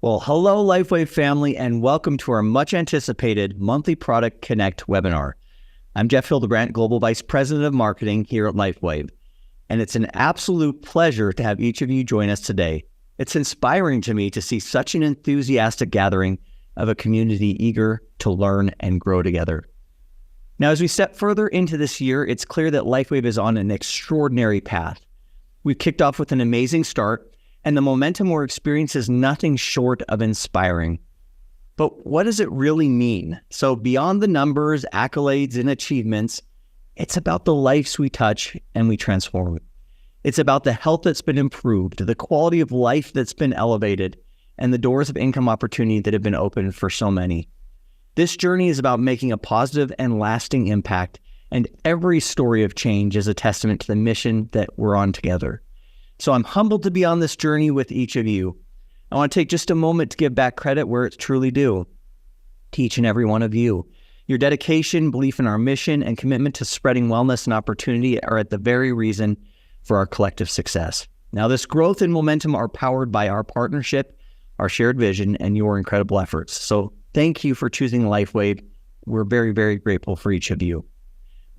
Well, hello, LifeWave family, and welcome to our much anticipated monthly Product Connect webinar. I'm Jeff Hildebrandt, Global Vice President of Marketing here at LifeWave, and it's an absolute pleasure to have each of you join us today. It's inspiring to me to see such an enthusiastic gathering of a community eager to learn and grow together. Now, as we step further into this year, it's clear that LifeWave is on an extraordinary path. We've kicked off with an amazing start, and the momentum we're experiencing is nothing short of inspiring. But what does it really mean? So beyond the numbers, accolades, and achievements, it's about the lives we touch and we transform. It's about the health that's been improved, the quality of life that's been elevated, and the doors of income opportunity that have been opened for so many. This journey is about making a positive and lasting impact, and every story of change is a testament to the mission that we're on together. So I'm humbled to be on this journey with each of you. I want to take just a moment to give back credit where it's truly due to each and every one of you. Your dedication, belief in our mission, and commitment to spreading wellness and opportunity are at the very reason for our collective success. Now, this growth and momentum are powered by our partnership, our shared vision, and your incredible efforts. So thank you for choosing LifeWave. We're very, very grateful for each of you.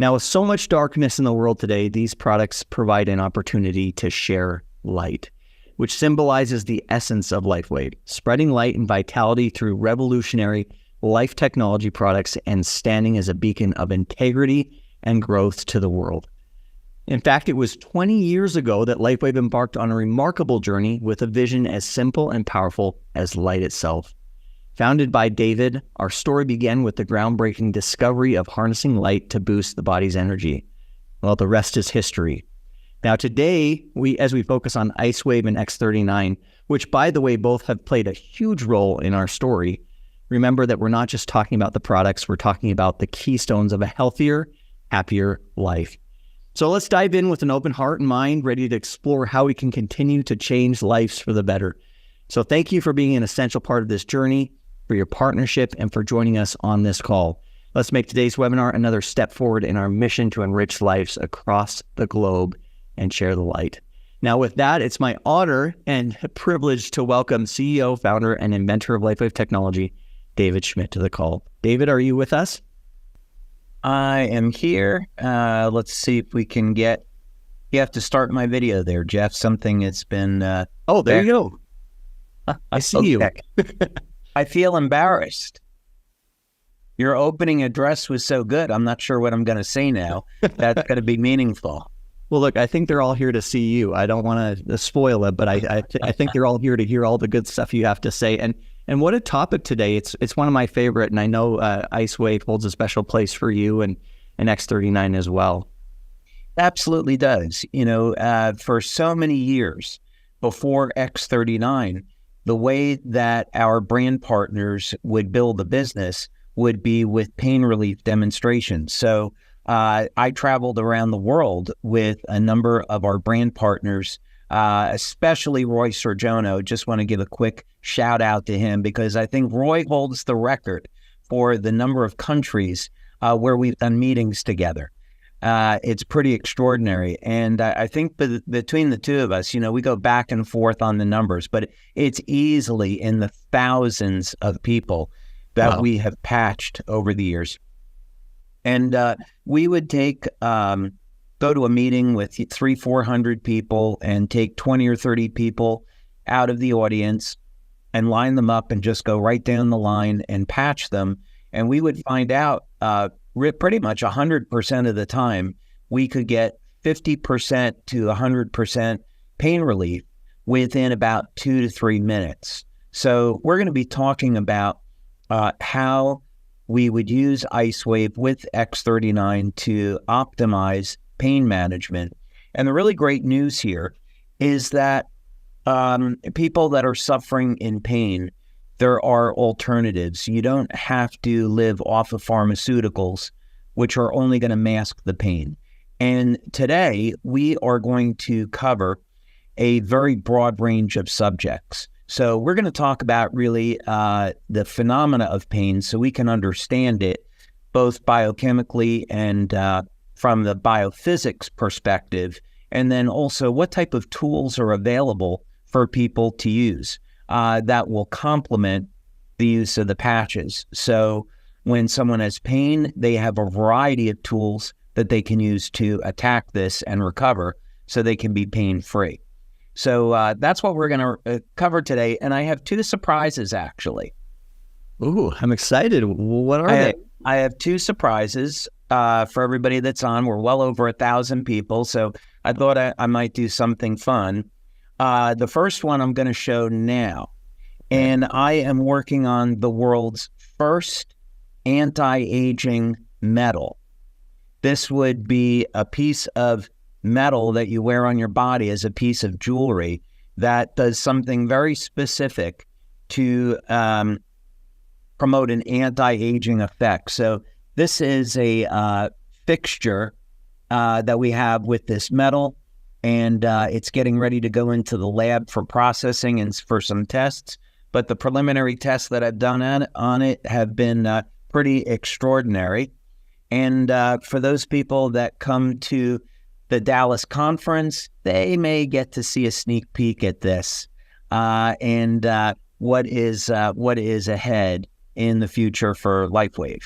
Now, with so much darkness in the world today, these products provide an opportunity to share light, which symbolizes the essence of LifeWave, spreading light and vitality through revolutionary life technology products and standing as a beacon of integrity and growth to the world. In fact, it was 20 years ago that LifeWave embarked on a remarkable journey with a vision as simple and powerful as light itself. Founded by David, our story began with the groundbreaking discovery of harnessing light to boost the body's energy. Well, the rest is history. Now today, as we focus on IceWave and X39, which by the way, both have played a huge role in our story, remember that we're not just talking about the products, we're talking about the keystones of a healthier, happier life. So let's dive in with an open heart and mind, ready to explore how we can continue to change lives for the better. So thank you for being an essential part of this journey, for your partnership, and for joining us on this call. Let's make today's webinar another step forward in our mission to enrich lives across the globe and share the light. Now with that, it's my honor and privilege to welcome CEO, founder, and inventor of LifeWave Technology, David Schmidt, to the call. David, are you with us? I am here. Let's see if we can get... You have to start my video there, Jeff. Something that's been... Oh, there you go. I see you. I feel embarrassed. Your opening address was so good. I'm not sure what I'm going to say now. That's going to be meaningful. Well, look, I think they're all here to see you. I don't want to spoil it, but I think they're all here to hear all the good stuff you have to say. And what a topic today. It's one of my favorite, and I know IceWave holds a special place for you and X39 as well. Absolutely does. You know, for so many years before X39, the way that our brand partners would build a business would be with pain relief demonstrations. So I traveled around the world with a number of our brand partners, especially Roy Sorjono. Just want to give a quick shout out to him because I think Roy holds the record for the number of countries where we've done meetings together. It's pretty extraordinary. And I think between the two of us, you know, we go back and forth on the numbers, but it's easily in the thousands of people that we have patched over the years. And we would take, go to a meeting with 300-400 people and take 20 or 30 people out of the audience and line them up and just go right down the line and patch them. And we would find out pretty much 100% of the time, we could get 50% to 100% pain relief within about 2 to 3 minutes. So we're going to be talking about how we would use IceWave with X39 to optimize pain management. And the really great news here is that people that are suffering in pain, there are alternatives. You don't have to live off of pharmaceuticals, which are only going to mask the pain. And today, we are going to cover a very broad range of subjects. So we're going to talk about really the phenomena of pain so we can understand it both biochemically and from the biophysics perspective, and then also what type of tools are available for people to use. that will complement the use of the patches. So when someone has pain, they have a variety of tools that they can use to attack this and recover so they can be pain-free. So that's what we're going to cover today. And I have two surprises, actually. Ooh, I'm excited. What are they? I have two surprises for everybody that's on. We're well over 1,000 people, so I thought I might do something fun. The first one I'm going to show now, and I am working on the world's first anti-aging metal. This would be a piece of metal that you wear on your body as a piece of jewelry that does something very specific to promote an anti-aging effect. So this is a fixture that we have with this metal, and it's getting ready to go into the lab for processing and for some tests. But the preliminary tests that I've done on it have been pretty extraordinary. And for those people that come to the Dallas conference, they may get to see a sneak peek at this and what is ahead in the future for LifeWave.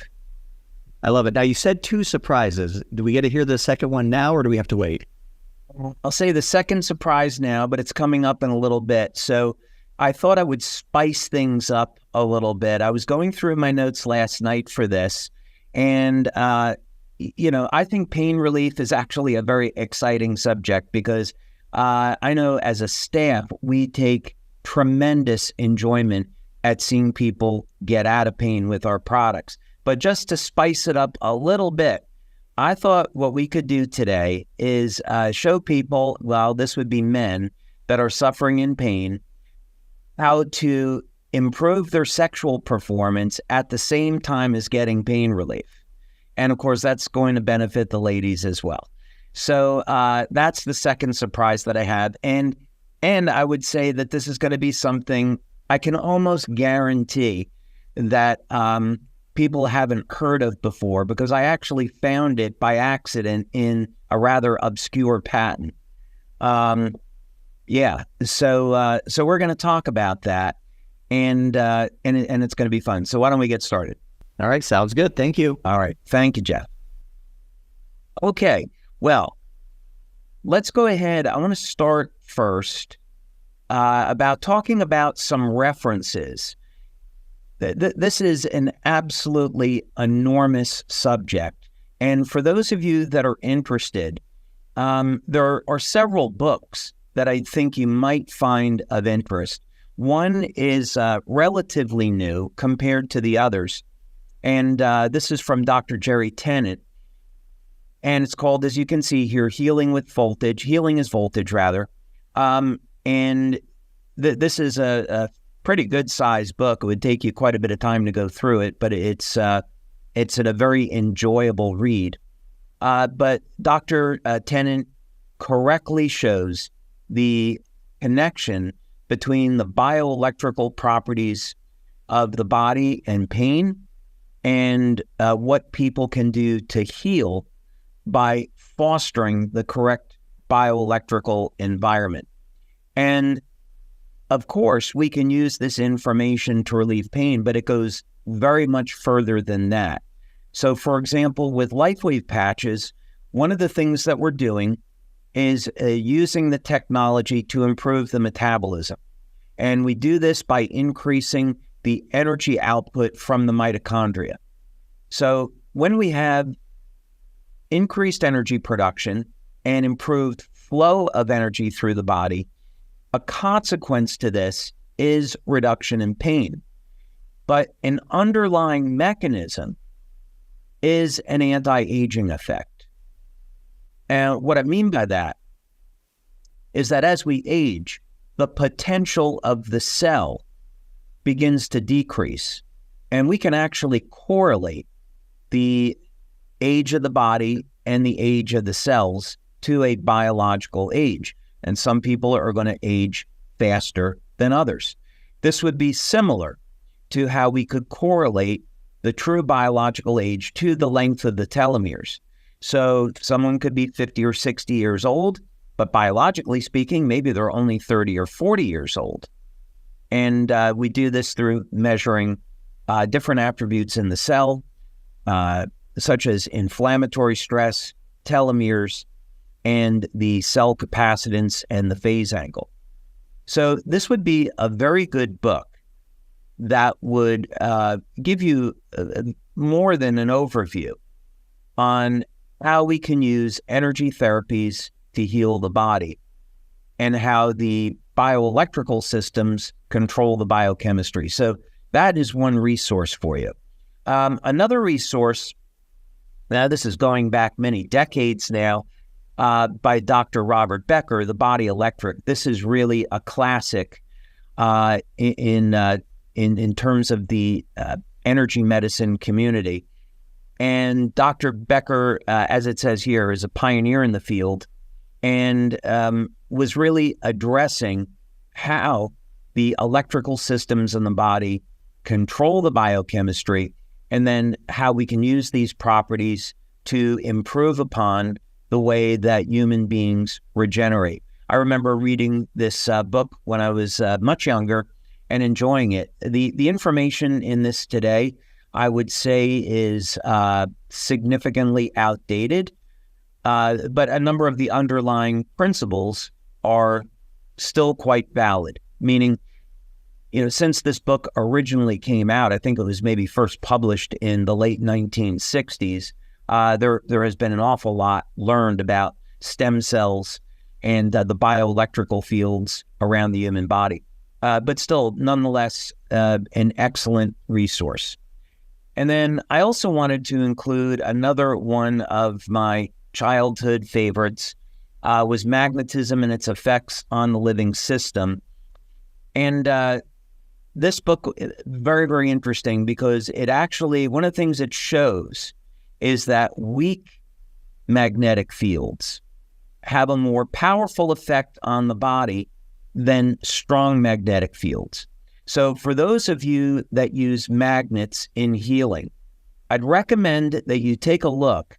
I love it. Now, you said two surprises. Do we get to hear the second one now, or do we have to wait? I'll say the second surprise now, but it's coming up in a little bit. So I thought I would spice things up a little bit. I was going through my notes last night for this, and I think pain relief is actually a very exciting subject because I know as a staff, we take tremendous enjoyment at seeing people get out of pain with our products. But just to spice it up a little bit, I thought what we could do today is show people, well, this would be men that are suffering in pain, how to improve their sexual performance at the same time as getting pain relief. And of course, that's going to benefit the ladies as well. So that's the second surprise that I have. And I would say that this is going to be something I can almost guarantee that people haven't heard of before, because I actually found it by accident in a rather obscure patent. So we're going to talk about that, and it's going to be fun. So why don't we get started? All right, sounds good. Thank you. All right, thank you, Jeff. Okay, well, let's go ahead. I want to start first about talking about some references. This is an absolutely enormous subject. And for those of you that are interested, there are several books that I think you might find of interest. One is relatively new compared to the others. And this is from Dr. Jerry Tennant. And it's called, as you can see here, Healing is Voltage, rather. And this is a pretty good sized book. It would take you quite a bit of time to go through it, but it's a very enjoyable read. But Dr. Tennant correctly shows the connection between the bioelectrical properties of the body and pain, and what people can do to heal by fostering the correct bioelectrical environment. And of course, we can use this information to relieve pain, but it goes very much further than that. So for example, with LifeWave patches, one of the things that we're doing is using the technology to improve the metabolism. And we do this by increasing the energy output from the mitochondria. So when we have increased energy production and improved flow of energy through the body, a consequence to this is reduction in pain. But an underlying mechanism is an anti-aging effect. And what I mean by that is that as we age, the potential of the cell begins to decrease. And we can actually correlate the age of the body and the age of the cells to a biological age. And some people are going to age faster than others. This would be similar to how we could correlate the true biological age to the length of the telomeres. So someone could be 50 or 60 years old, but biologically speaking, maybe they're only 30 or 40 years old. And we do this through measuring different attributes in the cell, such as inflammatory stress, telomeres, and the cell capacitance and the phase angle. So this would be a very good book that would give you more than an overview on how we can use energy therapies to heal the body and how the bioelectrical systems control the biochemistry. So that is one resource for you. Another resource, now this is going back many decades now, by Dr. Robert Becker, The Body Electric. This is really a classic in terms of the energy medicine community. And Dr. Becker, as it says here, is a pioneer in the field and was really addressing how the electrical systems in the body control the biochemistry, and then how we can use these properties to improve upon the way that human beings regenerate. I remember reading this book when I was much younger and enjoying it. The information in this today, I would say, is significantly outdated, but a number of the underlying principles are still quite valid, meaning, since this book originally came out, I think it was maybe first published in the late 1960s, there has been an awful lot learned about stem cells and the bioelectrical fields around the human body, but still, nonetheless, an excellent resource. And then I also wanted to include another one of my childhood favorites, was magnetism and its effects on the living system. And this book, very, very interesting, because it actually, one of the things it shows is that weak magnetic fields have a more powerful effect on the body than strong magnetic fields. So for those of you that use magnets in healing, I'd recommend that you take a look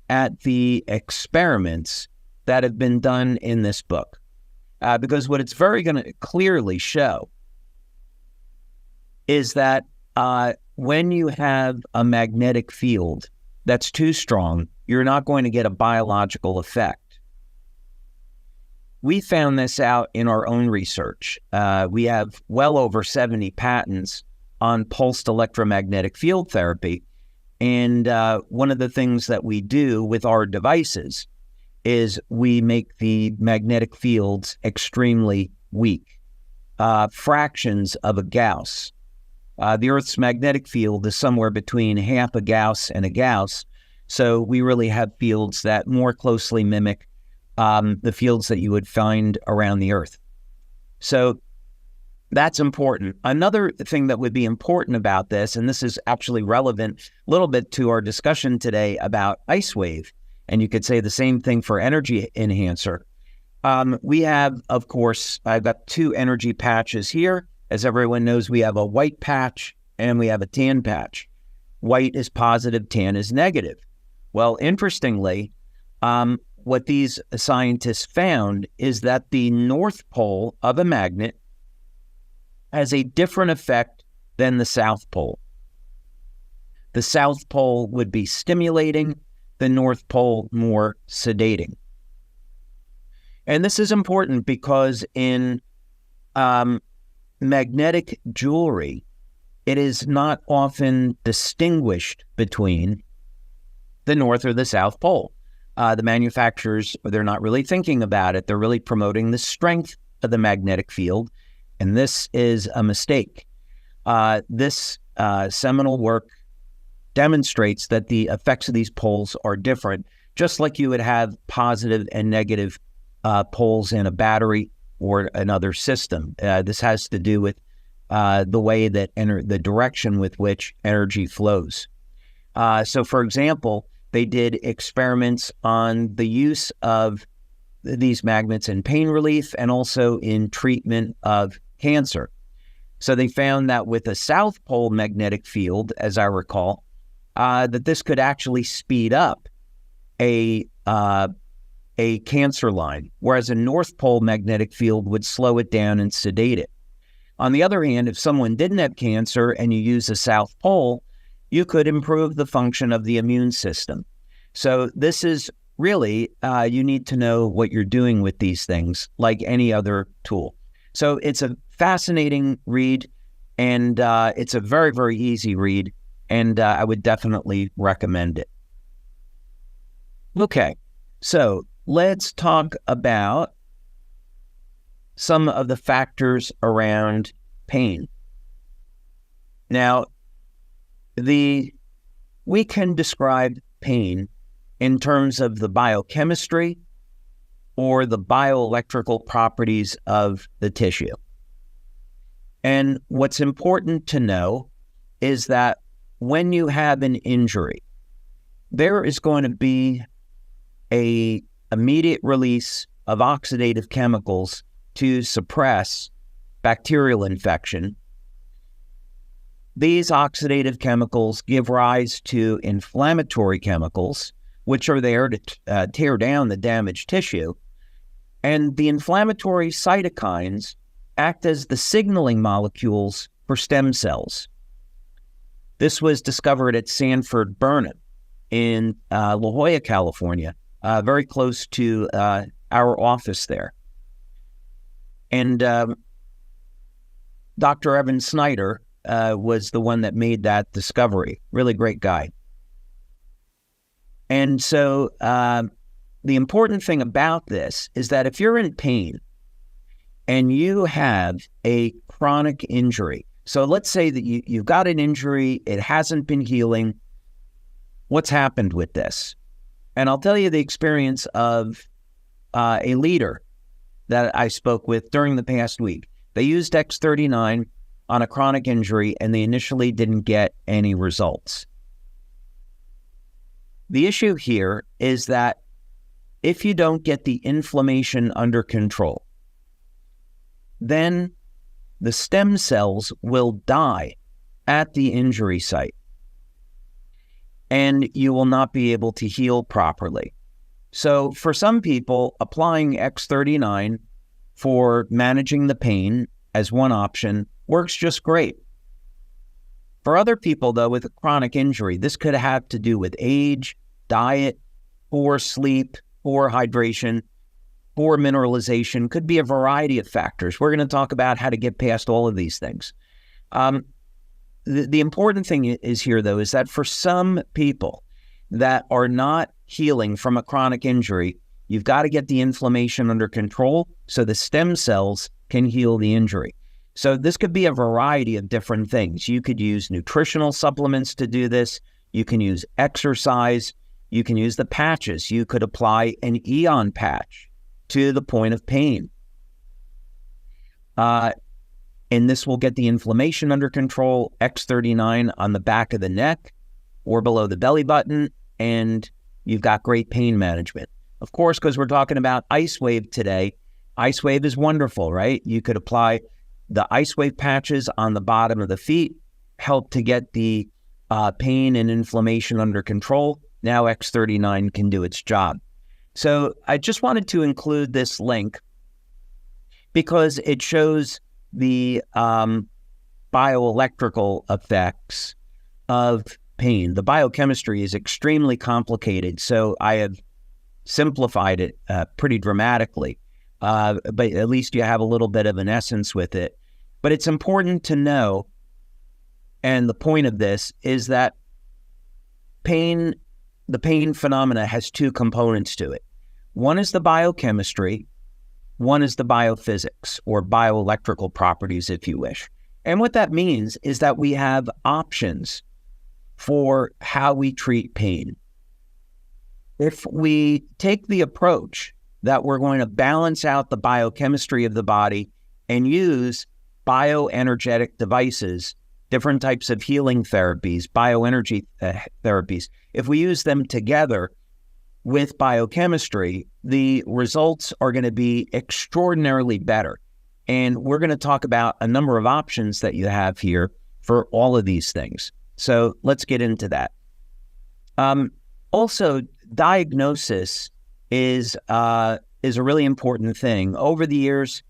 at the experiments that have been done in this book, because what it's very going to clearly show is that when you have a magnetic field that's too strong, you're not going to get a biological effect. We found this out in our own research. We have well over 70 patents on pulsed electromagnetic field therapy. And one of the things that we do with our devices is we make the magnetic fields extremely weak, fractions of a Gauss. The Earth's magnetic field is somewhere between half a Gauss and a Gauss. So we really have fields that more closely mimic the fields that you would find around the Earth. So that's important. Another thing that would be important about this, and this is actually relevant a little bit to our discussion today about IceWave, and you could say the same thing for energy enhancer. We have, of course, I've got two energy patches here. As everyone knows, we have a white patch and we have a tan patch. White is positive, tan is negative. Well, interestingly, what these scientists found is that the north pole of a magnet has a different effect than the south pole. The south pole would be stimulating, the north pole more sedating. And this is important because in magnetic jewelry, it is not often distinguished between the north or the south pole. The manufacturers, they're not really thinking about it. They're really promoting the strength of the magnetic field, and this is a mistake. This seminal work demonstrates that the effects of these poles are different, just like you would have positive and negative poles in a battery or another system. This has to do with the way that the direction with which energy flows. So, for example, they did experiments on the use of these magnets in pain relief and also in treatment of cancer. So they found that with a south pole magnetic field, as I recall, that this could actually speed up a cancer line, whereas a north pole magnetic field would slow it down and sedate it. On the other hand, if someone didn't have cancer and you use a South Pole, you could improve the function of the immune system. So this is really, you need to know what you're doing with these things, like any other tool. So it's a fascinating read, and it's a very, very easy read, and I would definitely recommend it. Okay, so let's talk about some of the factors around pain. Now, we can describe pain in terms of the biochemistry or the bioelectrical properties of the tissue. And what's important to know is that when you have an injury, there is going to be an immediate release of oxidative chemicals to suppress bacterial infection. These oxidative chemicals give rise to inflammatory chemicals, which are there to tear down the damaged tissue. And the inflammatory cytokines act as the signaling molecules for stem cells. This was discovered at Sanford Burnham in La Jolla, California, very close to our office there. And Dr. Evan Snyder was the one that made that discovery. Really great guy. And so the important thing about this is that if you're in pain and you have a chronic injury, so let's say that you've got an injury, it hasn't been healing, what's happened with this? And I'll tell you the experience of a leader that I spoke with during the past week. They used X39 on a chronic injury, and they initially didn't get any results. The issue here is that if you don't get the inflammation under control, then the stem cells will die at the injury site, and you will not be able to heal properly. So for some people, applying X39 for managing the pain as one option works just great. For other people, though, with a chronic injury, this could have to do with age, diet, poor sleep, poor hydration, poor mineralization, could be a variety of factors. We're going to talk about how to get past all of these things. The important thing is here, though, is that for some people that are not healing from a chronic injury, you've got to get the inflammation under control so the stem cells can heal the injury. So this could be a variety of different things. You could use nutritional supplements to do this. You can use exercise. You can use the patches. You could apply an Eon patch to the point of pain. And this will get the inflammation under control. X39 on the back of the neck or below the belly button, and you've got great pain management. Of course, because we're talking about IceWave today, IceWave is wonderful, right? You could apply the IceWave patches on the bottom of the feet, help to get the pain and inflammation under control. Now X39 can do its job. So I just wanted to include this link because it shows the bioelectrical effects of pain. The biochemistry is extremely complicated, so I have simplified it pretty dramatically, but at least you have a little bit of an essence with it. But it's important to know, and the point of this is that the pain phenomena has two components to it. One is the biochemistry, one is the biophysics or bioelectrical properties, if you wish. And what that means is that we have options for how we treat pain. If we take the approach that we're going to balance out the biochemistry of the body and use bioenergetic devices, different types of healing therapies, bioenergy therapies, if we use them together with biochemistry, the results are going to be extraordinarily better. And we're going to talk about a number of options that you have here for all of these things. So let's get into that. Also, diagnosis is a really important thing. Over the years,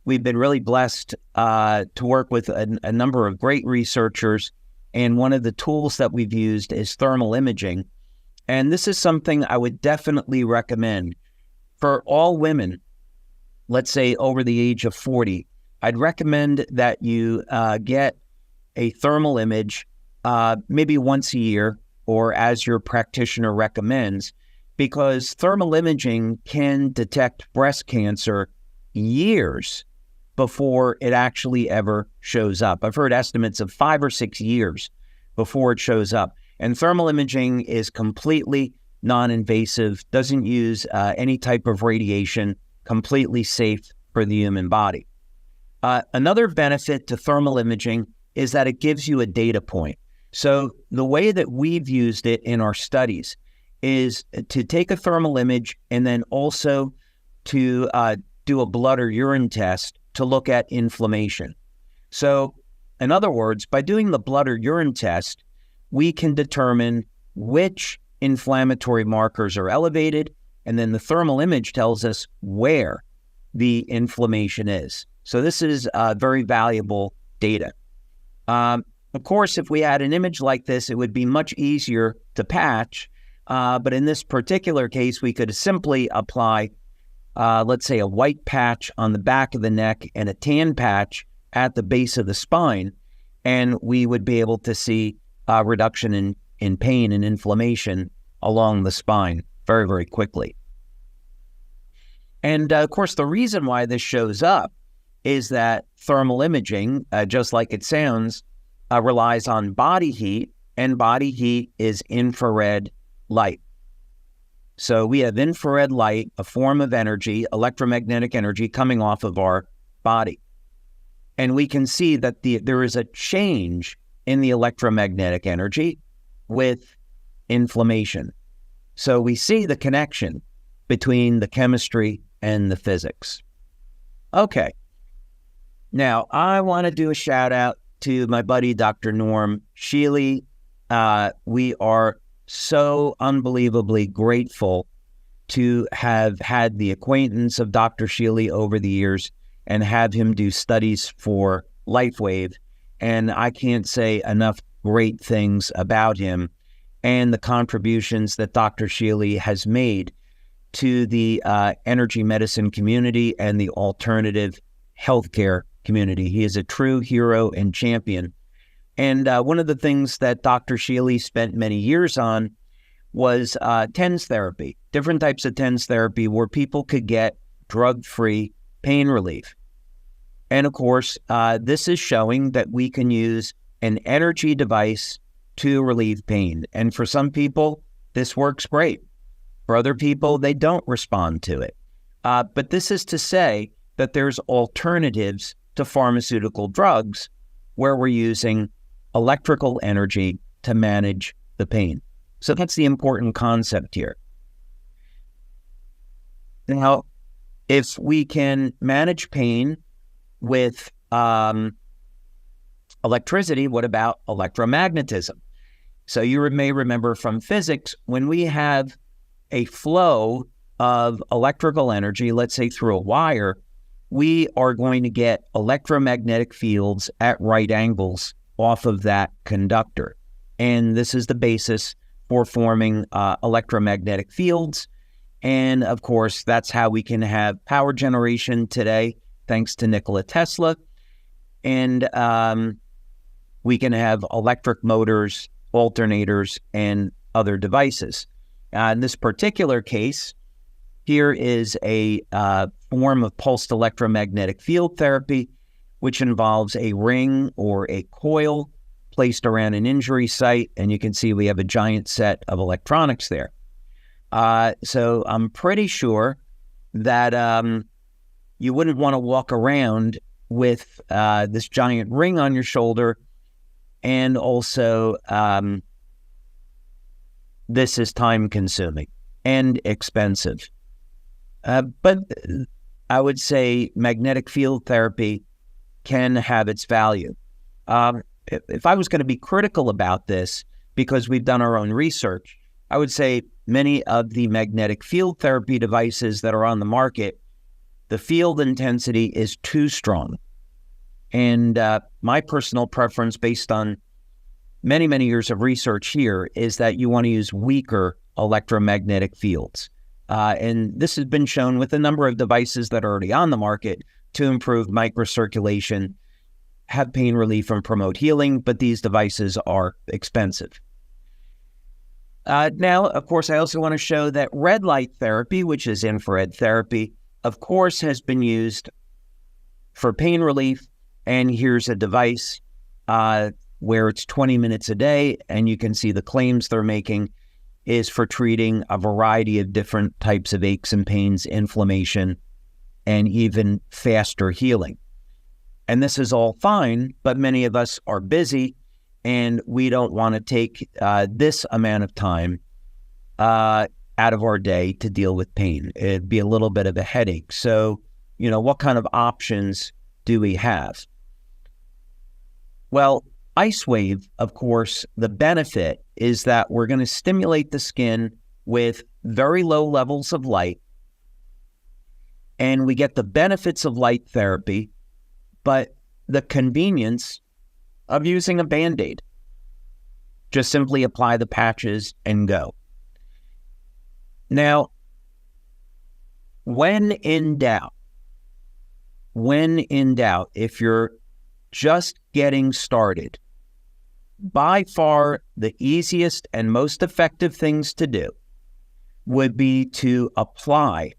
we've been really blessed to work with a number of great researchers. And one of the tools that we've used is thermal imaging. And this is something I would definitely recommend for all women, let's say over the age of 40. I'd recommend that you get a thermal image maybe once a year or as your practitioner recommends, because thermal imaging can detect breast cancer years before it actually ever shows up. I've heard estimates of 5 or 6 years before it shows up. And thermal imaging is completely non-invasive, doesn't use any type of radiation, completely safe for the human body. Another benefit to thermal imaging is that it gives you a data point. So the way that we've used it in our studies is to take a thermal image and then also to do a blood or urine test to look at inflammation. So in other words, by doing the blood or urine test, we can determine which inflammatory markers are elevated, and then the thermal image tells us where the inflammation is. So this is very valuable data. Of course, if we had an image like this, it would be much easier to patch. But in this particular case, we could simply apply, let's say, a white patch on the back of the neck and a tan patch at the base of the spine, and we would be able to see a reduction in pain and inflammation along the spine very, very quickly. And of course, the reason why this shows up is that thermal imaging, just like it sounds, relies on body heat, and body heat is infrared light. So we have infrared light, a form of energy, electromagnetic energy coming off of our body. And we can see that there is a change in the electromagnetic energy with inflammation. So we see the connection between the chemistry and the physics. Okay. Now, I want to do a shout out to my buddy, Dr. Norm Sheely. We are so unbelievably grateful to have had the acquaintance of Dr. Sheely over the years and have him do studies for LifeWave. And I can't say enough great things about him and the contributions that Dr. Sheely has made to the energy medicine community and the alternative healthcare community. He is a true hero and champion. And one of the things that Dr. Sheely spent many years on was TENS therapy, different types of TENS therapy where people could get drug-free pain relief. And of course, this is showing that we can use an energy device to relieve pain. And for some people, this works great. For other people, they don't respond to it. But this is to say that there's alternatives to pharmaceutical drugs where we're using electrical energy to manage the pain. So that's the important concept here. Now, if we can manage pain with electricity, what about electromagnetism? So you may remember from physics, when we have a flow of electrical energy, let's say through a wire, we are going to get electromagnetic fields at right angles off of that conductor. And this is the basis for forming electromagnetic fields. And of course, that's how we can have power generation today, thanks to Nikola Tesla. And we can have electric motors, alternators, and other devices. In this particular case, here is a form of pulsed electromagnetic field therapy, which involves a ring or a coil placed around an injury site. And you can see we have a giant set of electronics there. So I'm pretty sure that you wouldn't want to walk around with this giant ring on your shoulder. And also, this is time-consuming and expensive. But I would say magnetic field therapy can have its value. If I was going to be critical about this, because we've done our own research, I would say many of the magnetic field therapy devices that are on the market the field intensity is too strong. And my personal preference, based on many, many years of research here, is that you want to use weaker electromagnetic fields. And this has been shown with a number of devices that are already on the market to improve microcirculation, have pain relief, and promote healing, but these devices are expensive. Now, of course, I also want to show that red light therapy, which is infrared therapy, of course, has been used for pain relief. And here's a device where it's 20 minutes a day, and you can see the claims they're making is for treating a variety of different types of aches and pains, inflammation, and even faster healing. And this is all fine, but many of us are busy, and we don't want to take this amount of time out of our day to deal with pain. It'd be a little bit of a headache. So, what kind of options do we have? Well, IceWave, of course, the benefit is that we're going to stimulate the skin with very low levels of light, and we get the benefits of light therapy, but the convenience of using a Band-Aid. Just simply apply the patches and go. Now, when in doubt, if you're just getting started, by far the easiest and most effective things to do would be to apply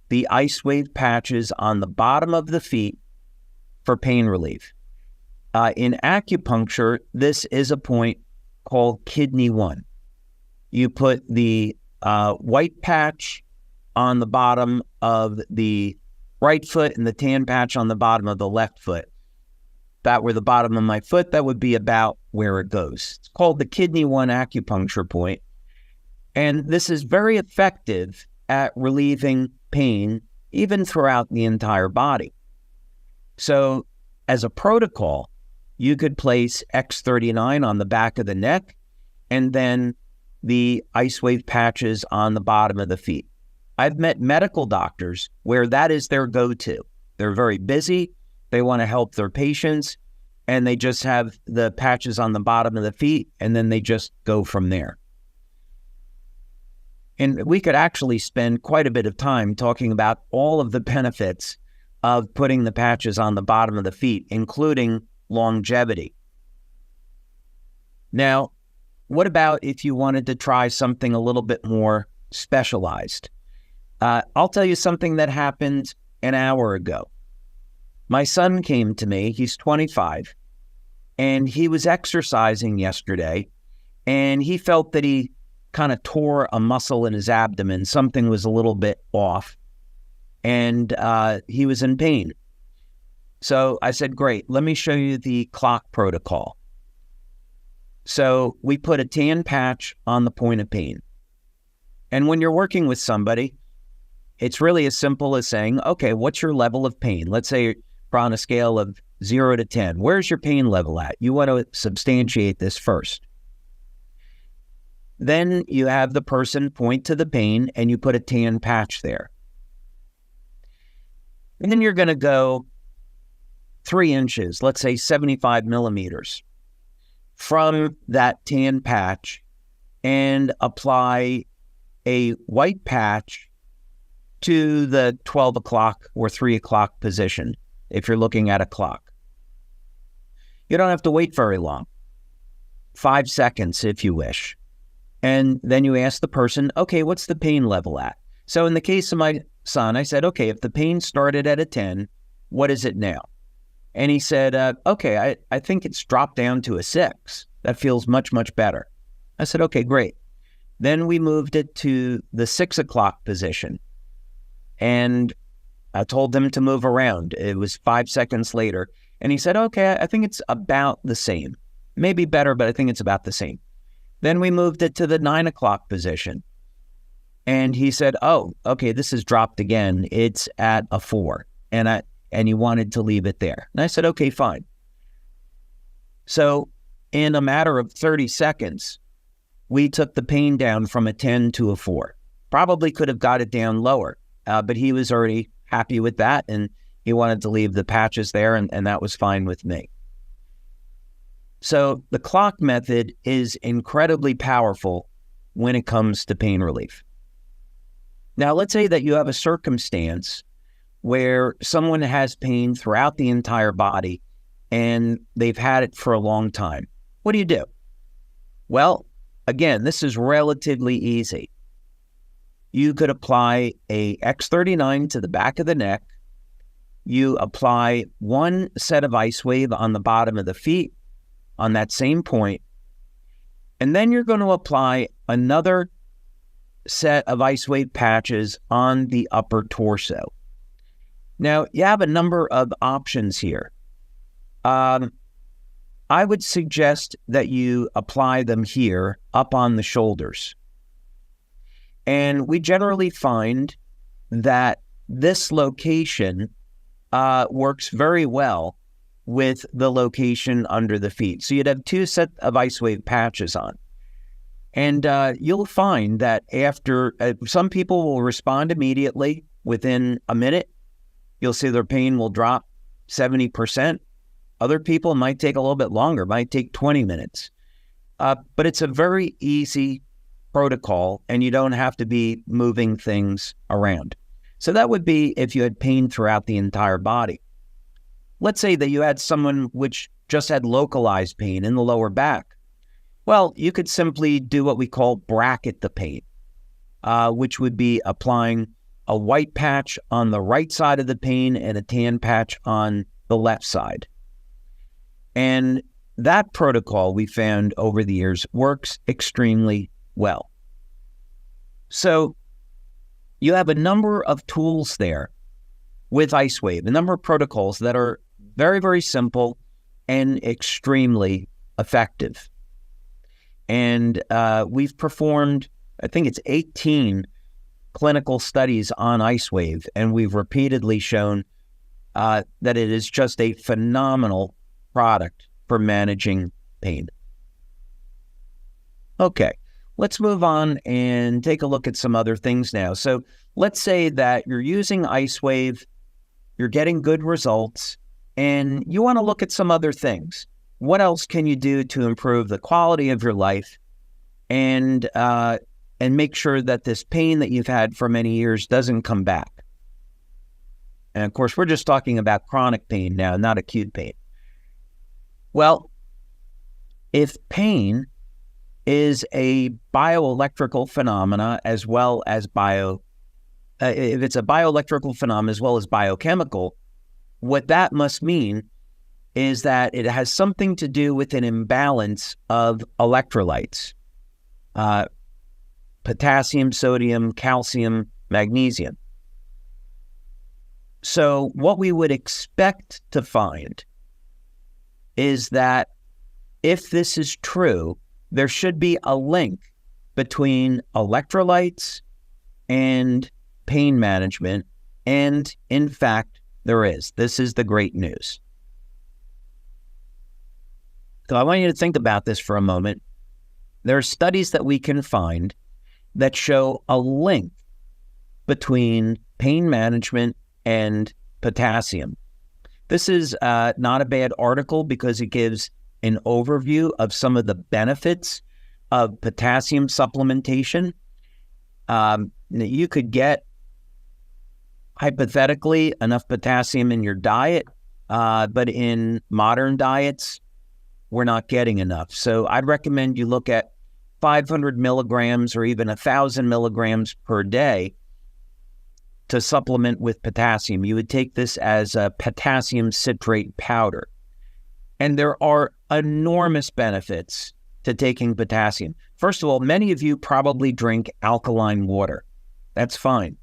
the IceWave patches on the bottom of the feet for pain relief. In acupuncture, this is a point called kidney 1. You put the white patch on the bottom of the right foot and the tan patch on the bottom of the left foot. That were the bottom of my foot, that would be about where it goes. It's called the kidney 1 acupuncture point. And this is very effective at relieving pain, even throughout the entire body. So as a protocol, you could place X39 on the back of the neck and then the IceWave patches on the bottom of the feet. I've met medical doctors where that is their go-to. They're very busy. They want to help their patients, and they just have the patches on the bottom of the feet, and then they just go from there. And we could actually spend quite a bit of time talking about all of the benefits of putting the patches on the bottom of the feet, including longevity. Now, what about if you wanted to try something a little bit more specialized? I'll tell you something that happened an hour ago. My son came to me, he's 25, and he was exercising yesterday, and he felt that he kind of tore a muscle in his abdomen. Something was a little bit off, and he was in pain. So I said, great, let me show you the clock protocol. So we put a tan patch on the point of pain. And when you're working with somebody, it's really as simple as saying, okay, what's your level of pain? Let's say we're on a scale of 0 to 10. Where's your pain level at? You want to substantiate this first. Then you have the person point to the pain and you put a tan patch there. And then you're going to go 3 inches, let's say 75 millimeters, from that tan patch and apply a white patch to the 12 o'clock or 3 o'clock position if you're looking at a clock. You don't have to wait very long, 5 seconds if you wish. And then you ask the person, okay, what's the pain level at? So in the case of my son, I said, okay, if the pain started at a 10, what is it now? And he said, okay, I think it's dropped down to a 6. That feels much, much better. I said, okay, great. Then we moved it to the 6 o'clock position. And I told him to move around. It was 5 seconds later. And he said, okay, I think it's about the same. Maybe better, but I think it's about the same. Then we moved it to the 9 o'clock position. And he said, oh, okay, this has dropped again. It's at a 4. And he wanted to leave it there. And I said, okay, fine. So in a matter of 30 seconds, we took the pain down from a 10 to a 4. Probably could have got it down lower, but he was already happy with that, and he wanted to leave the patches there, and that was fine with me. So the clock method is incredibly powerful when it comes to pain relief. Now, let's say that you have a circumstance where someone has pain throughout the entire body and they've had it for a long time. What do you do? Well, again, this is relatively easy. You could apply a X39 to the back of the neck. You apply one set of IceWave on the bottom of the feet on that same point, and then you're going to apply another set of IceWave patches on the upper torso. Now, you have a number of options here. I would suggest that you apply them here up on the shoulders. And we generally find that this location works very well with the location under the feet. So you'd have two sets of IceWave patches on. And you'll find that after, some people will respond immediately within a minute. You'll see their pain will drop 70%. Other people might take a little bit longer, might take 20 minutes. But it's a very easy protocol, and you don't have to be moving things around. So that would be if you had pain throughout the entire body. Let's say that you had someone which just had localized pain in the lower back. Well, you could simply do what we call bracket the pain, which would be applying a white patch on the right side of the pain and a tan patch on the left side. And that protocol we found over the years works extremely well. So you have a number of tools there with IceWave, a number of protocols that are very, very simple and extremely effective. And we've performed, I think it's 18 clinical studies on IceWave, and we've repeatedly shown that it is just a phenomenal product for managing pain. Okay, let's move on and take a look at some other things now. So let's say that you're using IceWave, you're getting good results, and you want to look at some other things. What else can you do to improve the quality of your life and make sure that this pain that you've had for many years doesn't come back? And of course, we're just talking about chronic pain now, not acute pain. Well, if pain is a bioelectrical phenomena as well as if it's a bioelectrical phenomenon as well as biochemical, what that must mean is that it has something to do with an imbalance of electrolytes, potassium, sodium, calcium, magnesium. So what we would expect to find is that if this is true, there should be a link between electrolytes and pain management. And in fact, there is. This is the great news. So I want you to think about this for a moment. There are studies that we can find that show a link between pain management and potassium. This is not a bad article because it gives an overview of some of the benefits of potassium supplementation. You could get, hypothetically, enough potassium in your diet, but in modern diets, we're not getting enough. So I'd recommend you look at 500 milligrams or even 1,000 milligrams per day to supplement with potassium. You would take this as a potassium citrate powder. And there are enormous benefits to taking potassium. First of all, many of you probably drink alkaline water. That's fine.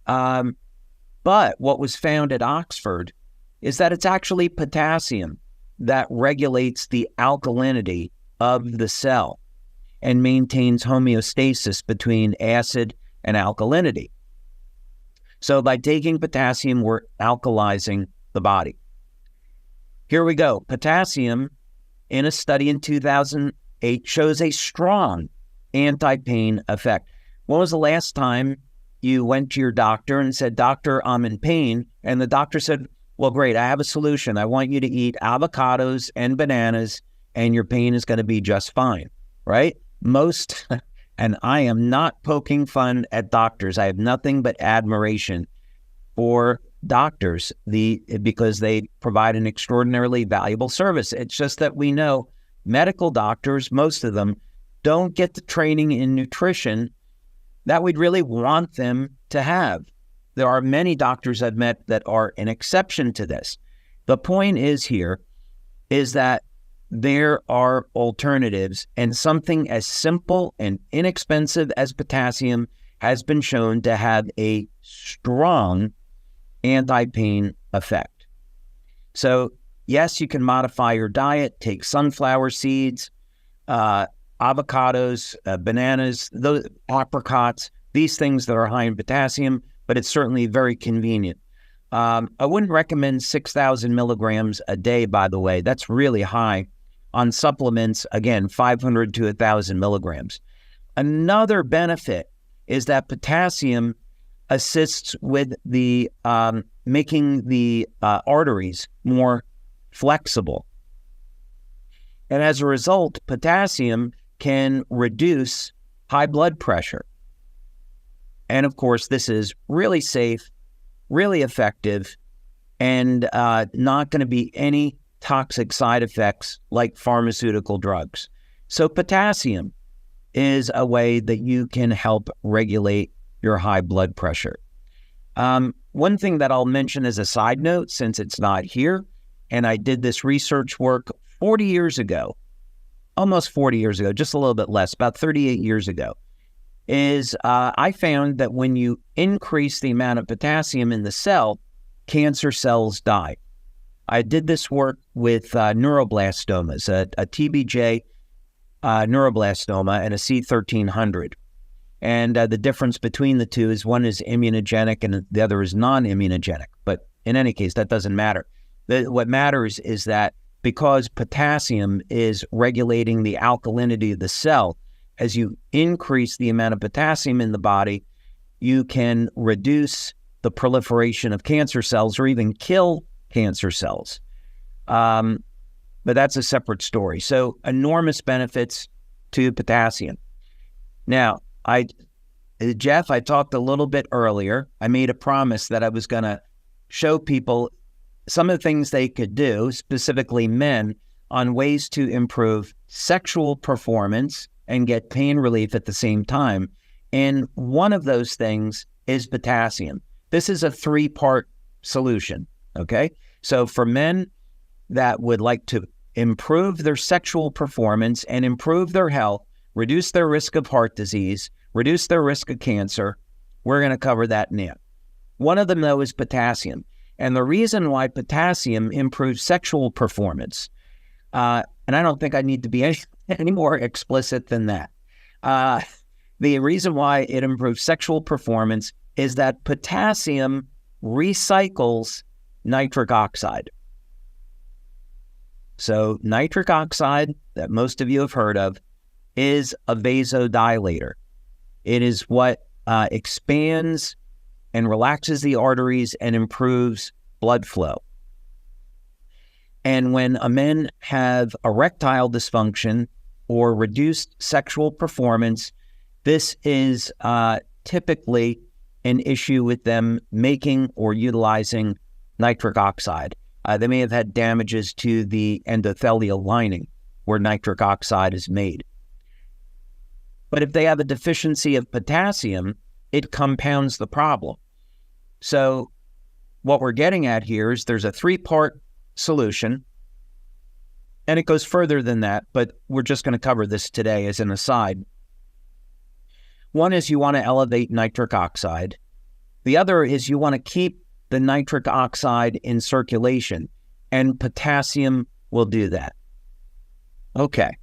But what was found at Oxford is that it's actually potassium that regulates the alkalinity of the cell and maintains homeostasis between acid and alkalinity. So by taking potassium, we're alkalizing the body. Here we go. Potassium, in a study in 2008, shows a strong anti-pain effect. When was the last time you went to your doctor and said, "Doctor, I'm in pain." And the doctor said, "Well, great, I have a solution. I want you to eat avocados and bananas and your pain is going to be just fine," right? Most, and I am not poking fun at doctors. I have nothing but admiration for doctors because they provide an extraordinarily valuable service. It's just that we know medical doctors, most of them, don't get the training in nutrition that we'd really want them to have. There are many doctors I've met that are an exception to this. The point is that there are alternatives, and something as simple and inexpensive as potassium has been shown to have a strong anti-pain effect. So yes, you can modify your diet, take sunflower seeds, avocados, bananas, those apricots, these things that are high in potassium, but it's certainly very convenient. I wouldn't recommend 6,000 milligrams a day, by the way. That's really high. On supplements, again, 500 to 1,000 milligrams. Another benefit is that potassium assists with the making the arteries more flexible. And as a result, potassium can reduce high blood pressure. And of course, this is really safe, really effective, and not going to be any toxic side effects like pharmaceutical drugs. So potassium is a way that you can help regulate your high blood pressure. One thing that I'll mention as a side note, since it's not here, and I did this research work 40 years ago, almost 40 years ago, just a little bit less, about 38 years ago, is I found that when you increase the amount of potassium in the cell, cancer cells die. I did this work with neuroblastomas, a TBJ neuroblastoma and a C1300. And the difference between the two is one is immunogenic and the other is non-immunogenic. But in any case, that doesn't matter. What matters is that because potassium is regulating the alkalinity of the cell, as you increase the amount of potassium in the body, you can reduce the proliferation of cancer cells or even kill cancer cells. But that's a separate story. So enormous benefits to potassium. Now, Jeff, I talked a little bit earlier. I made a promise that I was going to show people some of the things they could do, specifically men, on ways to improve sexual performance and get pain relief at the same time. And one of those things is potassium. This is a 3-part solution, okay? So for men that would like to improve their sexual performance and improve their health, reduce their risk of heart disease, reduce their risk of cancer, we're going to cover that now. One of them, though, is potassium. And the reason why potassium improves sexual performance, and I don't think I need to be any more explicit than that. The reason why it improves sexual performance is that potassium recycles nitric oxide. So nitric oxide, that most of you have heard of, is a vasodilator. It is what expands and relaxes the arteries and improves blood flow. And when men have erectile dysfunction or reduced sexual performance, this is typically an issue with them making or utilizing nitric oxide. They may have had damages to the endothelial lining where nitric oxide is made. But if they have a deficiency of potassium, it compounds the problem. So what we're getting at here is there's a 3-part solution, and it goes further than that, but we're just going to cover this today as an aside. One is you want to elevate nitric oxide. The other is you want to keep the nitric oxide in circulation, and potassium will do that. Okay.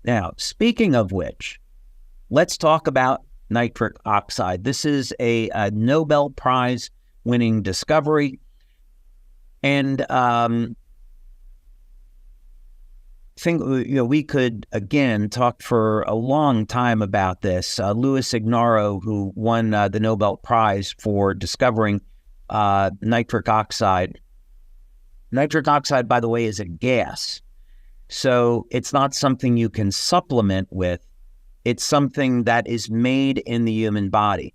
Now, speaking of which, let's talk about nitric oxide. This is a Nobel Prize winning discovery. And think, we could, again, talk for a long time about this. Louis Ignarro, who won the Nobel Prize for discovering nitric oxide. Nitric oxide, by the way, is a gas. So it's not something you can supplement with. It's something that is made in the human body.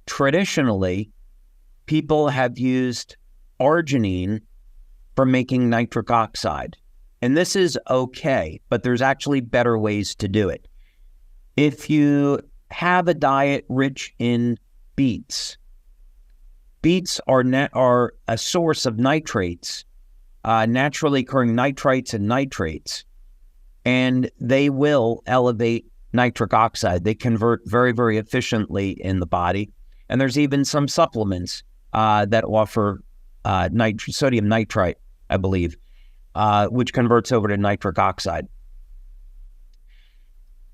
Traditionally, people have used arginine for making nitric oxide. And this is okay, but there's actually better ways to do it. If you have a diet rich in beets, beets are a source of nitrates, naturally occurring nitrites and nitrates, and they will elevate nitric oxide. They convert very, very efficiently in the body. And there's even some supplements that offer sodium nitrite, I believe, which converts over to nitric oxide.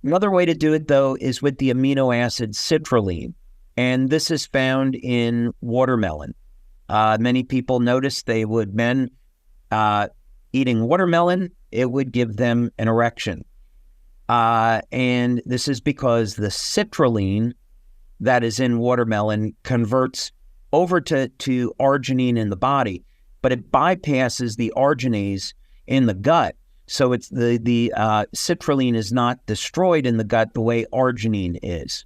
Another way to do it, though, is with the amino acid citrulline. And this is found in watermelon. Many people notice men eating watermelon, it would give them an erection. And this is because the citrulline that is in watermelon converts over to arginine in the body, but it bypasses the arginase in the gut. So it's the citrulline is not destroyed in the gut the way arginine is.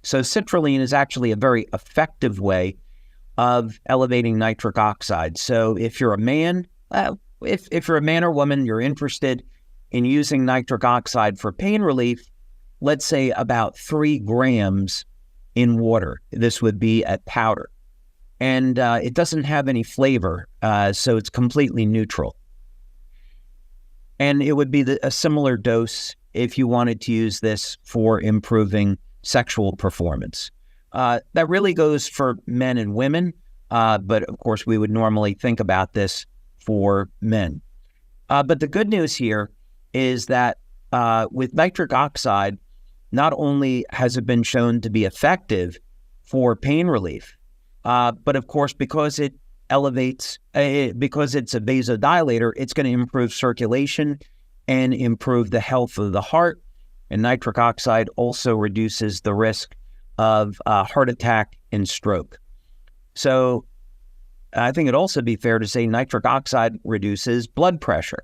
So citrulline is actually a very effective way of elevating nitric oxide. So if you're a man, if you're a man or woman, you're interested in using nitric oxide for pain relief, let's say about 3 grams in water. This would be at powder. And it doesn't have any flavor, so it's completely neutral. And it would be a similar dose if you wanted to use this for improving sexual performance. That really goes for men and women, but of course we would normally think about this for men. But the good news here is that with nitric oxide, not only has it been shown to be effective for pain relief, but of course, because it elevates, because it's a vasodilator, it's going to improve circulation and improve the health of the heart. And nitric oxide also reduces the risk of heart attack and stroke. So I think it'd also be fair to say nitric oxide reduces blood pressure.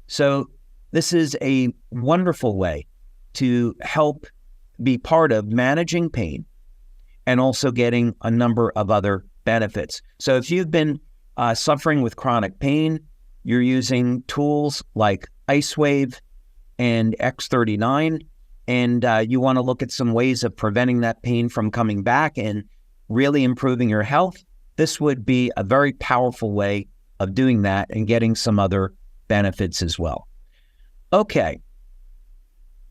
So this is a wonderful way to help be part of managing pain and also getting a number of other benefits. So if you've been suffering with chronic pain, you're using tools like IceWave and X39, and you want to look at some ways of preventing that pain from coming back and really improving your health, this would be a very powerful way of doing that and getting some other benefits as well. Okay.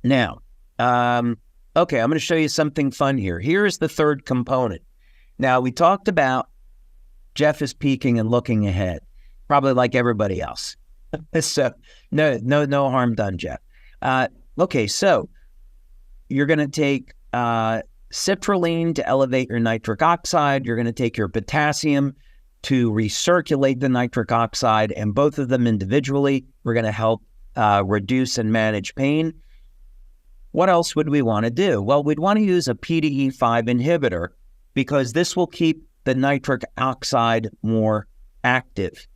Now, I'm going to show you something fun here. Here's the third component. Now, we talked about Jeff is peeking and looking ahead, probably like everybody else. So no harm done, Jeff. Okay, so you're going to take citrulline to elevate your nitric oxide. You're going to take your potassium to recirculate the nitric oxide, and both of them individually, we're going to help reduce and manage pain. What else would we want to do? Well, we'd want to use a PDE5 inhibitor because this will keep the nitric oxide more active.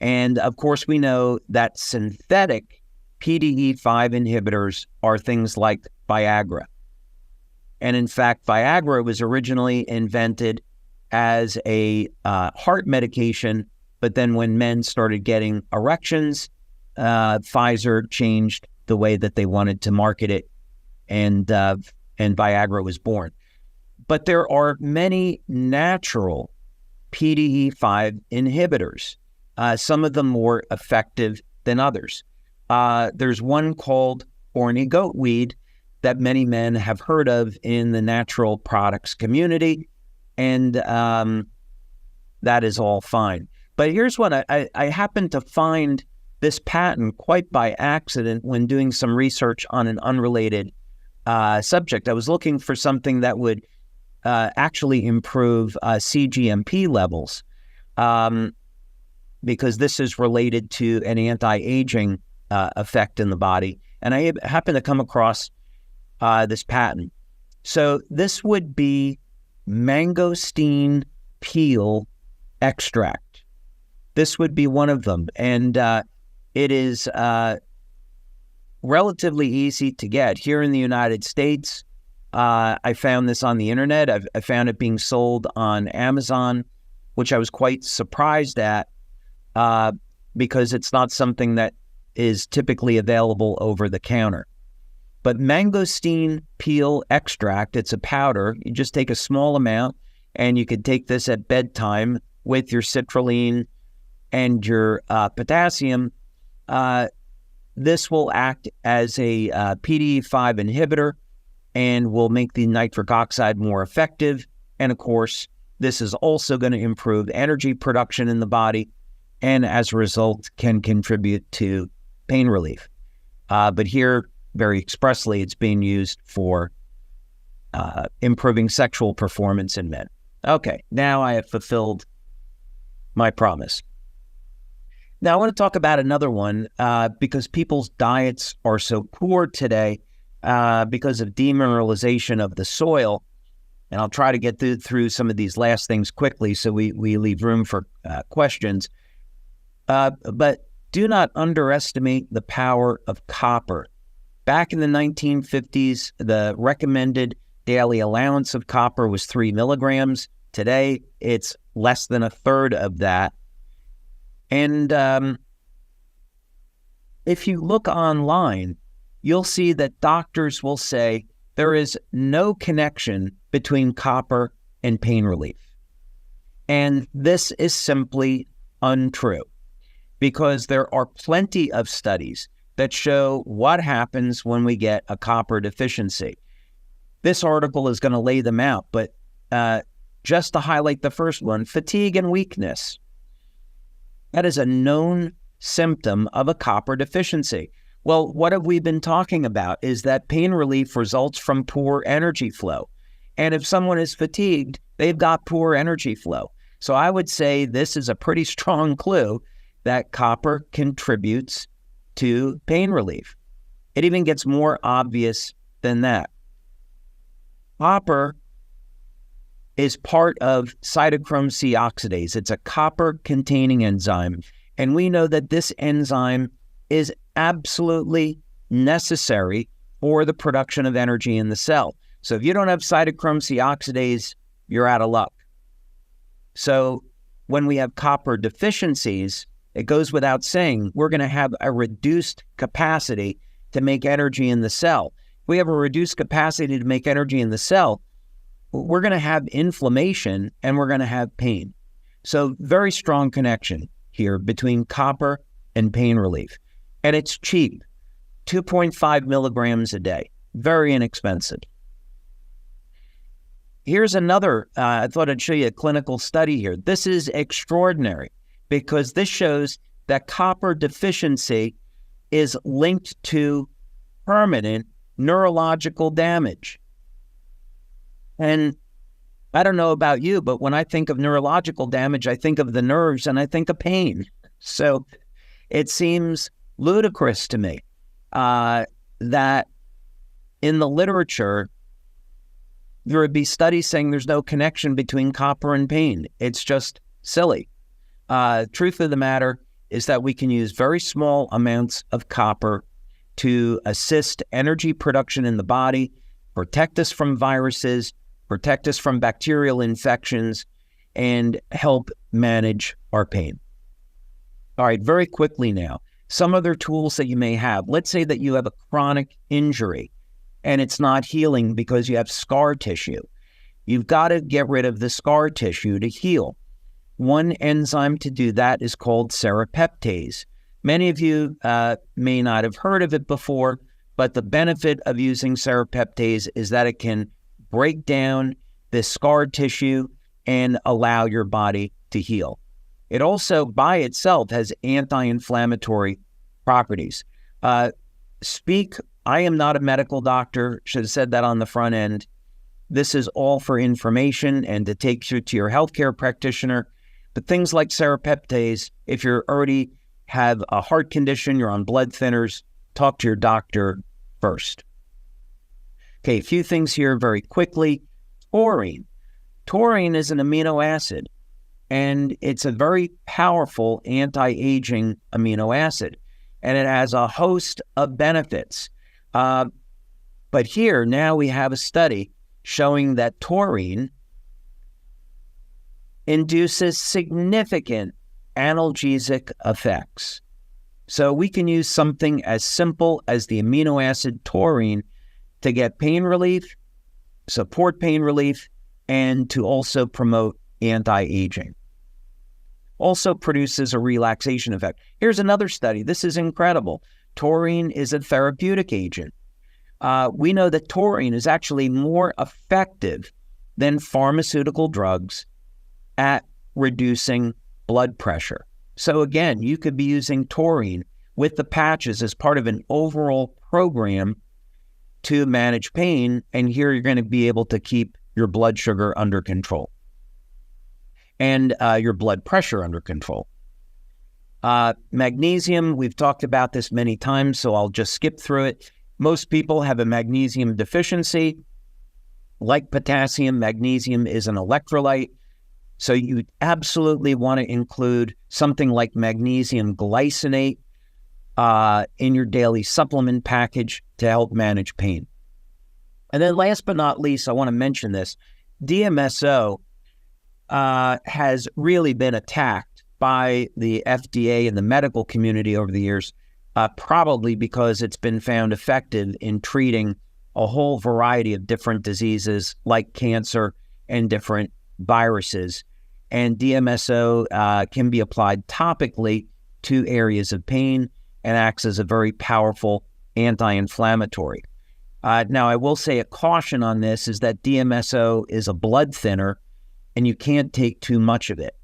And of course, we know that synthetic PDE5 inhibitors are things like Viagra. And in fact, Viagra was originally invented as a heart medication, but then when men started getting erections, Pfizer changed the way that they wanted to market it, and Viagra was born. But there are many natural PDE5 inhibitors, some of them more effective than others. There's one called horny goatweed that many men have heard of in the natural products community, and that is all fine. But here's what I happened to find this patent quite by accident when doing some research on an unrelated subject. I was looking for something that would actually improve CGMP levels because this is related to an anti-aging effect in the body. And I happened to come across this patent. So this would be mangosteen peel extract. This would be one of them. And it is relatively easy to get. Here in the United States, I found this on the internet. I found it being sold on Amazon, which I was quite surprised at because it's not something that is typically available over the counter. But mangosteen peel extract, it's a powder. You just take a small amount, and you could take this at bedtime with your citrulline and your potassium. This will act as a PDE5 inhibitor and will make the nitric oxide more effective. And of course, this is also going to improve energy production in the body, and as a result can contribute to pain relief. But here, very expressly, it's being used for improving sexual performance in men. Okay, now I have fulfilled my promise. Now I want to talk about another one because people's diets are so poor today because of demineralization of the soil. And I'll try to get through some of these last things quickly so we leave room for questions. But do not underestimate the power of copper. Back in the 1950s, the recommended daily allowance of copper was 3 milligrams. Today, it's less than a third of that. And if you look online, you'll see that doctors will say there is no connection between copper and pain relief. And this is simply untrue, because there are plenty of studies that show what happens when we get a copper deficiency. This article is going to lay them out, but just to highlight the first one, fatigue and weakness. That is a known symptom of a copper deficiency. Well, what have we been talking about is that pain relief results from poor energy flow. And if someone is fatigued, they've got poor energy flow. So I would say this is a pretty strong clue that copper contributes to pain relief. It even gets more obvious than that. Copper is part of cytochrome C oxidase. It's a copper-containing enzyme, and we know that this enzyme is absolutely necessary for the production of energy in the cell. So if you don't have cytochrome C oxidase, you're out of luck. So when we have copper deficiencies, it goes without saying, we're going to have a reduced capacity to make energy in the cell. If we have a reduced capacity to make energy in the cell, we're going to have inflammation and we're going to have pain. So very strong connection here between copper and pain relief. And it's cheap, 2.5 milligrams a day, very inexpensive. Here's another, I thought I'd show you a clinical study here. This is extraordinary because this shows that copper deficiency is linked to permanent neurological damage. And I don't know about you, but when I think of neurological damage, I think of the nerves and I think of pain. So it seems ludicrous to me that in the literature, there would be studies saying there's no connection between copper and pain. It's just silly. Truth of the matter is that we can use very small amounts of copper to assist energy production in the body, protect us from viruses, protect us from bacterial infections, and help manage our pain. All right, very quickly now, some other tools that you may have. Let's say that you have a chronic injury and it's not healing because you have scar tissue. You've got to get rid of the scar tissue to heal. One enzyme to do that is called serrapeptase. Many of you may not have heard of it before, but the benefit of using serrapeptase is that it can break down this scar tissue and allow your body to heal. It also, by itself, has anti-inflammatory properties. I am not a medical doctor, should have said that on the front end. This is all for information and to take you to your healthcare practitioner. But things like serrapeptase, if you're already have a heart condition, you're on blood thinners, talk to your doctor first. Okay, a few things here very quickly. Taurine. Taurine is an amino acid, and it's a very powerful anti-aging amino acid, and it has a host of benefits. But here, now we have a study showing that taurine induces significant analgesic effects. So we can use something as simple as the amino acid taurine to get pain relief, support pain relief, and to also promote anti-aging. Also produces a relaxation effect. Here's another study. This is incredible. Taurine is a therapeutic agent. We know that taurine is actually more effective than pharmaceutical drugs at reducing blood pressure. So again, you could be using taurine with the patches as part of an overall program to manage pain, and here you're going to be able to keep your blood sugar under control and your blood pressure under control. Magnesium, we've talked about this many times, so I'll just skip through it. Most people have a magnesium deficiency. Like potassium, magnesium is an electrolyte, so you absolutely want to include something like magnesium glycinate in your daily supplement package to help manage pain. And then last but not least, I want to mention this. DMSO has really been attacked by the FDA and the medical community over the years, probably because it's been found effective in treating a whole variety of different diseases like cancer and different viruses. And DMSO can be applied topically to areas of pain and acts as a very powerful anti-inflammatory. Now, I will say a caution on this is that DMSO is a blood thinner and you can't take too much of it.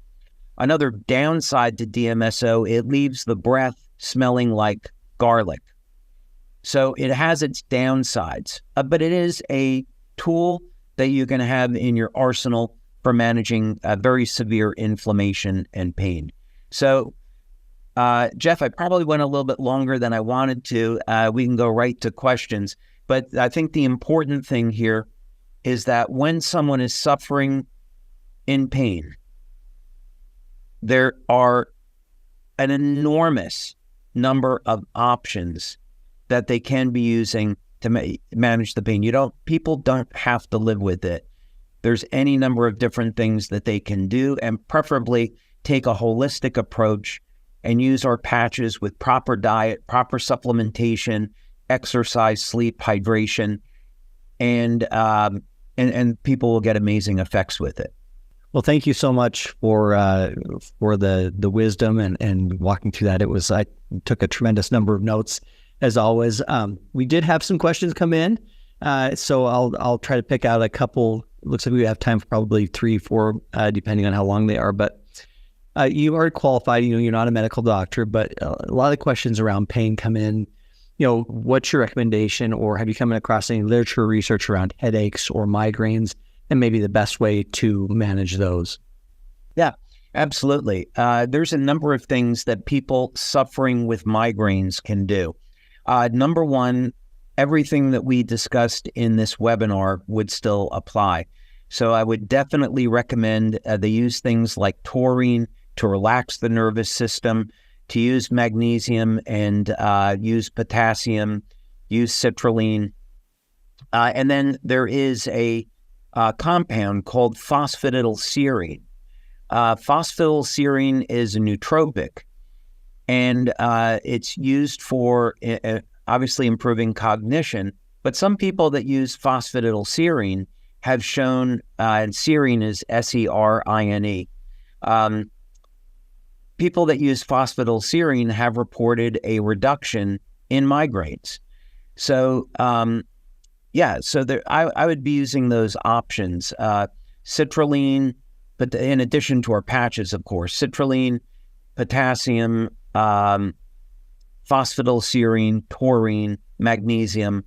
Another downside to DMSO, it leaves the breath smelling like garlic. So it has its downsides, but it is a tool that you can have in your arsenal for managing very severe inflammation and pain. So, Jeff, I probably went a little bit longer than I wanted to. We can go right to questions. But I think the important thing here is that when someone is suffering in pain, there are an enormous number of options that they can be using to manage the pain. People don't have to live with it. There's any number of different things that they can do, and preferably take a holistic approach and use our patches with proper diet, proper supplementation, exercise, sleep, hydration, and people will get amazing effects with it. Well, thank you so much for the wisdom and walking through that. I took a tremendous number of notes as always. We did have some questions come in, so I'll try to pick out a couple. Looks like we have time for probably 3, 4, depending on how long they are. But you are qualified. You're not a medical doctor, but a lot of questions around pain come in. What's your recommendation, or have you come across any literature research around headaches or migraines, and maybe the best way to manage those? Yeah, absolutely. There's a number of things that people suffering with migraines can do. Number one, everything that we discussed in this webinar would still apply. So I would definitely recommend they use things like taurine to relax the nervous system, to use magnesium and use potassium, use citrulline. And then there is a compound called phosphatidylserine. Phosphatidylserine is a nootropic, and it's used for obviously improving cognition. But some people that use phosphatidylserine have shown, and serine is S-E-R-I-N-E, people that use phosphatidylserine have reported a reduction in migraines. So, so I would be using those options. Citrulline, but in addition to our patches, of course, citrulline, potassium, phosphatidylserine, taurine, magnesium,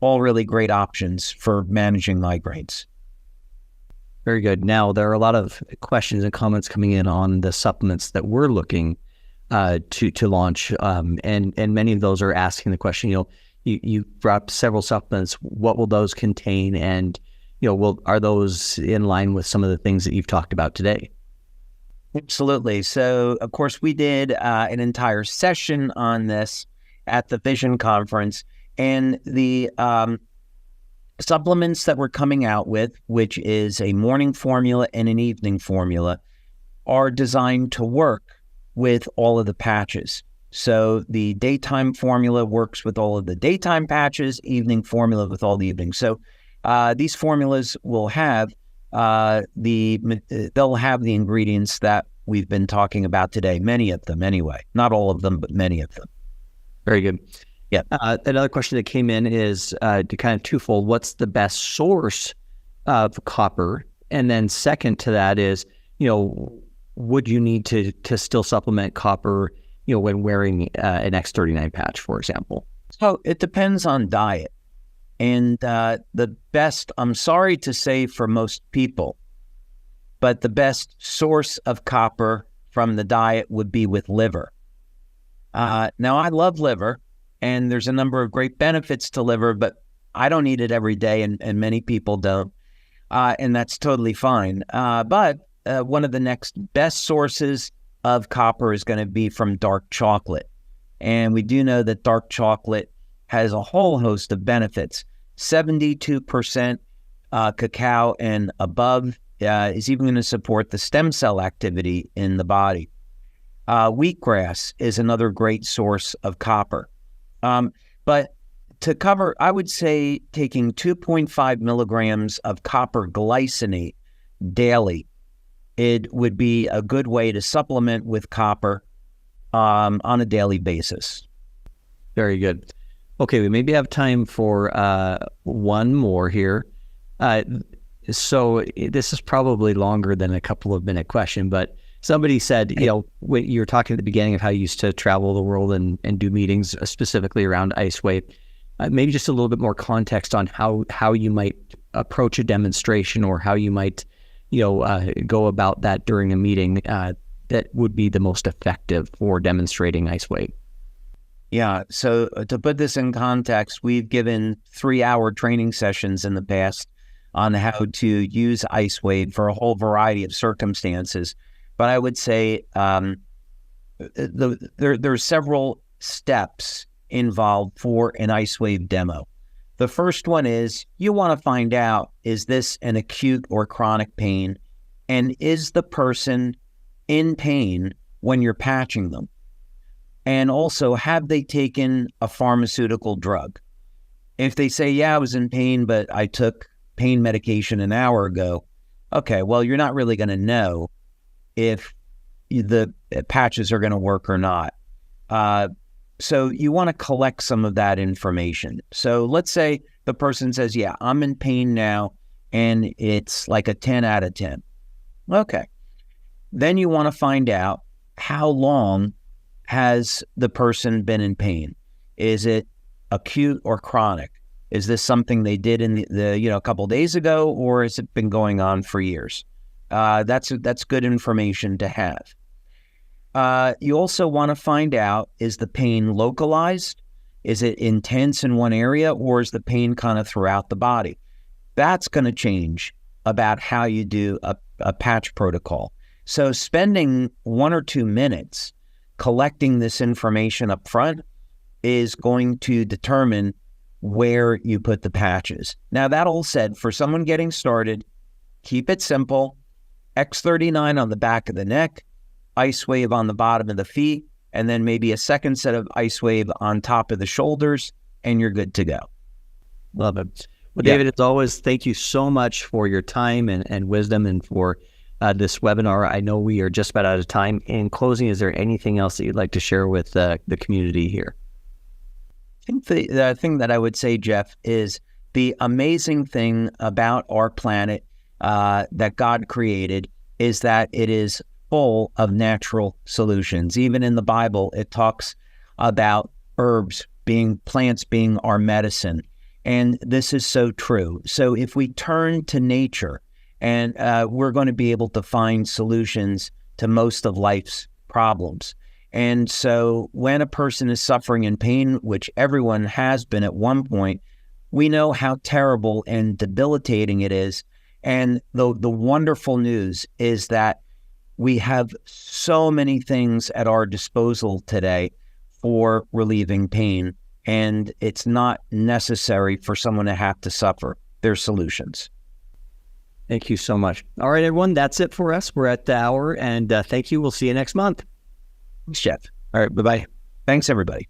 all really great options for managing migraines. Very good. Now, there are a lot of questions and comments coming in on the supplements that we're looking to launch, and many of those are asking the question. You brought up several supplements. What will those contain, and are those in line with some of the things that you've talked about today? Absolutely. So, of course, we did an entire session on this at the Vision Conference, and the supplements that we're coming out with, which is a morning formula and an evening formula, are designed to work with all of the patches. So the daytime formula works with all of the daytime patches, evening formula with all the evening. So these formulas will have they'll have the ingredients that we've been talking about today, many of them anyway. Not all of them, but many of them. Very good. Yeah. Another question that came in is to kind of twofold. What's the best source of copper? And then second to that is, would you need to still supplement copper, when wearing an X39 patch, for example? So it depends on diet. And the best, I'm sorry to say for most people, but the best source of copper from the diet would be with liver. Now, I love liver, and there's a number of great benefits to liver, but I don't eat it every day, and many people don't, and that's totally fine. But one of the next best sources of copper is going to be from dark chocolate. And we do know that dark chocolate has a whole host of benefits. 72% cacao and above is even going to support the stem cell activity in the body. Wheatgrass is another great source of copper. But to cover, I would say taking 2.5 milligrams of copper glycinate daily, it would be a good way to supplement with copper on a daily basis. Very good. Okay, we maybe have time for one more here. So this is probably longer than a couple of minute question, but somebody said, when you were talking at the beginning of how you used to travel the world and do meetings specifically around IceWave, maybe just a little bit more context on how you might approach a demonstration, or how you might, go about that during a meeting that would be the most effective for demonstrating IceWave. Yeah, so to put this in context, we've given 3-hour training sessions in the past on how to use IceWave for a whole variety of circumstances. But I would say there are several steps involved for an IceWave demo. The first one is you want to find out, is this an acute or chronic pain? And is the person in pain when you're patching them? And also, have they taken a pharmaceutical drug? If they say, yeah, I was in pain, but I took pain medication an hour ago, okay, well, you're not really going to know if the patches are going to work or not. So you want to collect some of that information. So let's say the person says, yeah, I'm in pain now, and it's like a 10 out of 10. Okay. Then you want to find out, how long has the person been in pain? Is it acute or chronic? Is this something they did in a couple of days ago, or has it been going on for years? That's good information to have. You also want to find out, is the pain localized? Is it intense in one area, or is the pain kind of throughout the body? That's going to change about how you do a patch protocol. So spending 1 or 2 minutes collecting this information up front is going to determine where you put the patches. Now, that all said, for someone getting started, keep it simple. X39 on the back of the neck, IceWave on the bottom of the feet, and then maybe a second set of IceWave on top of the shoulders, and you're good to go. Love it. Well, David, as always, thank you so much for your time and wisdom, and for this webinar. I know we are just about out of time. In closing, is there anything else that you'd like to share with the community here? I think the thing that I would say, Jeff, is the amazing thing about our planet that God created is that it is full of natural solutions. Even in the Bible, it talks about plants being our medicine. And this is so true. So if we turn to nature, and we're going to be able to find solutions to most of life's problems. And so when a person is suffering in pain, which everyone has been at one point, we know how terrible and debilitating it is. And the wonderful news is that we have so many things at our disposal today for relieving pain, and it's not necessary for someone to have to suffer. There's solutions. Thank you so much. All right, everyone, that's it for us. We're at the hour, and thank you. We'll see you next month. Thanks, Jeff. All right, bye-bye. Thanks, everybody.